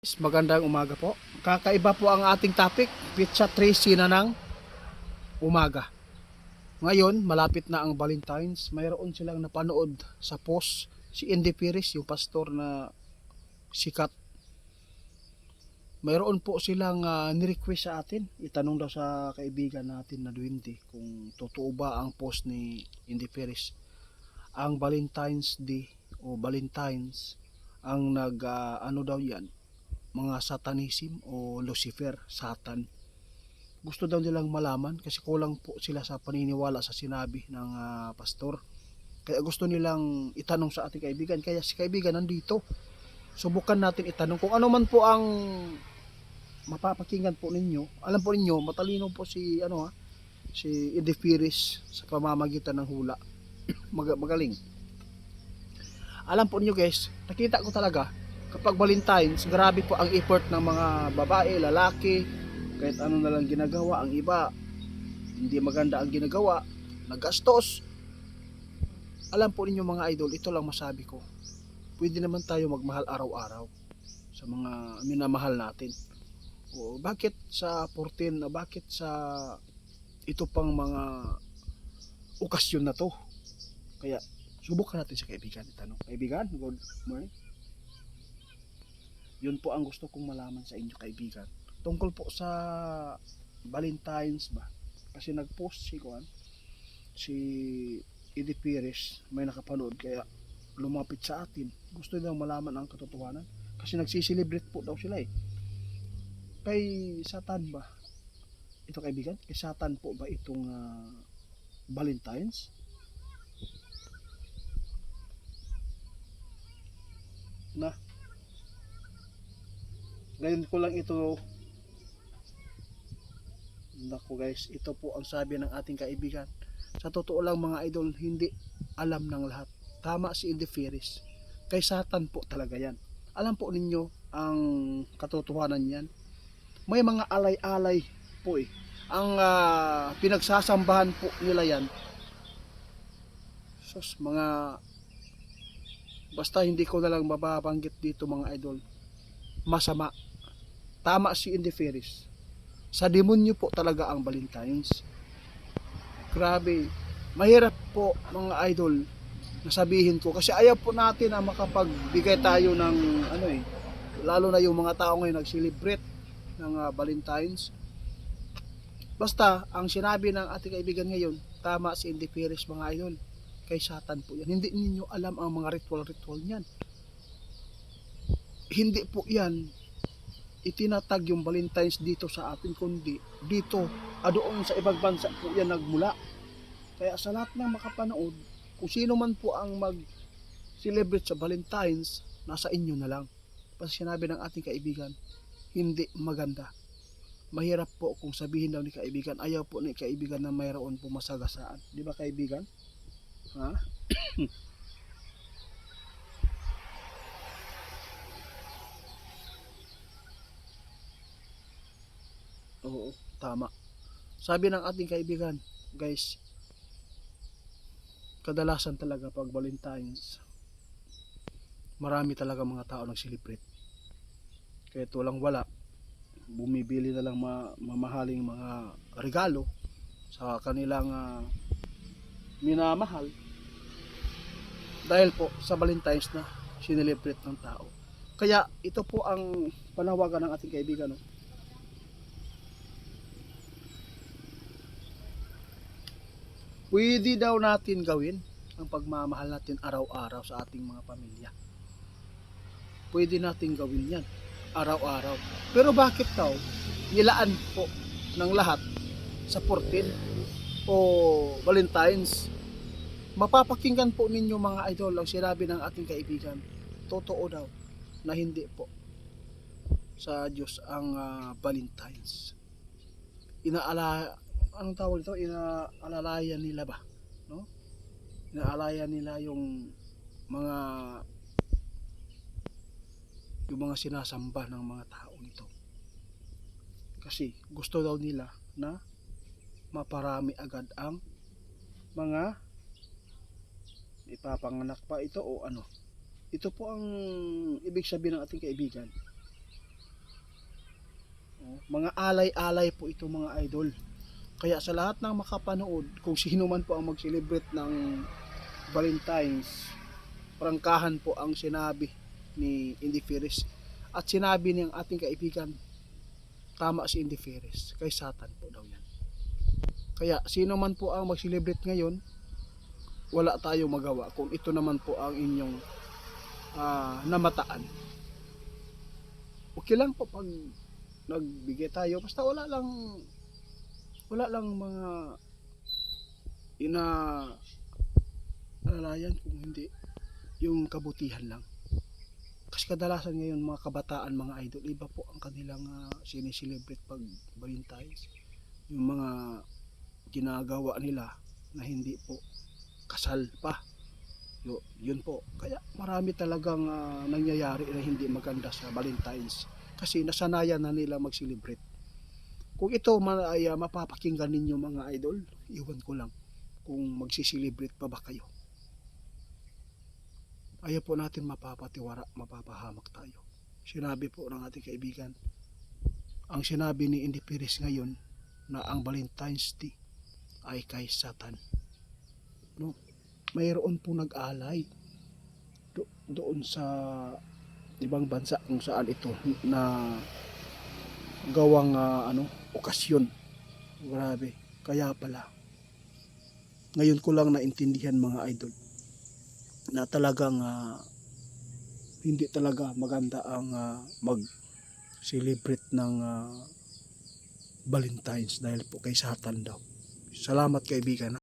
Magandang umaga po. Kakaiba po ang ating topic, Pizza Tracy na ng umaga. Ngayon, malapit na ang Valentine's. Mayroon silang napanood sa post si Indy Perez, yung pastor na sikat. Mayroon po silang ni-request sa atin. Itanong daw sa kaibigan natin na Duwende kung totoo ba ang post ni Indy Perez. Ang Valentine's Day o Valentine's ang ano daw yan, mga satanism o Lucifer, Satan. Gusto daw nilang malaman kasi kulang po sila sa paniniwala sa sinabi ng pastor. Kaya gusto nilang itanong sa ating kaibigan. Kaya si kaibigan nandito. Subukan natin itanong kung ano man po ang mapapakinggan po ninyo. Alam po ninyo, matalino po si si Eddie Perez sa pamamagitan ng hula. Magaling. Alam po niyo guys, nakita ko talaga kapag Valentine's, grabe po ang effort ng mga babae, lalaki, kahit ano na lang ginagawa. Ang iba, hindi maganda ang ginagawa, nagastos. Alam po ninyo mga idol, ito lang masabi ko. Pwede naman tayo magmahal araw-araw sa mga minamahal natin. O bakit sa 14, bakit sa ito pang mga okasyon na to? Kaya subukan natin sa kaibigan itanong. Kaibigan, good morning. Yun po ang gusto kong malaman sa inyo kaibigan. Tungkol po sa Valentine's ba? Kasi nag-post si Eddie Perez, may nakapanood kaya lumapit sa atin. Gusto nilang malaman ang katotohanan. Kasi nagsiselebrate po daw sila eh. Kay Satan ba? Ito kaibigan, kay Satan po ba itong Valentine's? Na, ngayon ko lang ito. Naku guys, ito po ang sabi ng ating kaibigan. Sa totoo lang mga idol, hindi alam ng lahat. Tama si Indy Perez. Kay Satan po talaga yan. Alam po ninyo ang katotohanan yan. May mga alay-alay po eh. Ang pinagsasambahan po nila yan. Sus, mga basta hindi ko na lang mababanggit dito mga idol. Masama. Tama si Indy Perez. Sa demonyo po talaga ang Valentine's. Grabe. Mahirap po mga idol nasabihin ko kasi ayaw po natin na makapagbigay tayo ng lalo na yung mga tao ngayon nag-celebrate ng Valentine's. Basta ang sinabi ng ating kaibigan ngayon, tama si Indy Perez mga idol. Kay Satan po yan. Hindi ninyo alam ang mga ritual-ritual niyan. Hindi po yan itinatag yung Valentine's dito sa atin, kundi dito, doon sa ibang bansa po yan nagmula. Kaya sa lahat ng makapanood, kung sino man po ang mag-celebrate sa Valentine's, nasa inyo na lang. Kasi sinabi ng ating kaibigan, hindi maganda. Mahirap po kung sabihin daw ni kaibigan, ayaw po ni kaibigan na mayroon po masagasaan. Di ba kaibigan? Ha? Oo, tama. Sabi ng ating kaibigan, guys, kadalasan talaga pag Valentine's, marami talaga mga tao nag-celebrate. Kahit walang wala, bumibili na lang mamahaling mga regalo sa kanilang minamahal dahil po sa Valentine's na sinelebrate ng tao. Kaya ito po ang panawagan ng ating kaibigan. No? Pwede daw natin gawin ang pagmamahal natin araw-araw sa ating mga pamilya. Pwede natin gawin yan araw-araw. Pero bakit daw nilaan po ng lahat sa 14 o Valentine's? Mapapakinggan po ninyo mga idol ang sinabi ng ating kaibigan. Totoo daw na hindi po sa Diyos ang Valentine's. Anong tawag ito? Inaalalayan nila ba? No? Inaalalayan nila mga yung mga sinasamba ng mga tao nito. Kasi gusto daw nila na maparami agad ang mga ipapanganak pa ito o ano. Ito po ang ibig sabihin ng ating kaibigan. Mga alay-alay po ito mga idol. Kaya sa lahat ng makapanood, kung sino man po ang mag-celebrate ng Valentine's, prangkahan po ang sinabi ni Indy Ferris. At sinabi ng ating kaibigan, tama si Indy Ferris, kay Satan po daw yan. Kaya sino man po ang mag-celebrate ngayon, wala tayong magawa kung ito naman po ang inyong namataan. Okay lang po pag nagbigay tayo, basta wala lang mga alalayan, kung hindi yung kabutihan lang. Kasi kadalasan ngayon mga kabataan, mga idol, iba po ang kanilang sineselebrate pag Valentine's. Yung mga ginagawa nila na hindi po kasal pa. Yun po. Kaya marami talagang nangyayari na hindi maganda sa Valentine's. Kasi nasanayan na nila mag-celebrate. Kung ito ay mapapakinggan ninyo mga idol, iwan ko lang kung magsiselebrate pa ba kayo. Ayaw po natin mapapatiwara, mapapahamak tayo. Sinabi po ng ating kaibigan, ang sinabi ni Indy Ferris ngayon na ang Valentine's Day ay kay Satan. No? Mayroon po nag-alay doon sa ibang bansa kung saan ito na gawang okasyon. Grabe. Kaya pala ngayon ko lang naintindihan mga idol na talagang hindi talaga maganda ang mag-celebrate ng Valentine's dahil po kay Satan daw. Salamat kaibigan.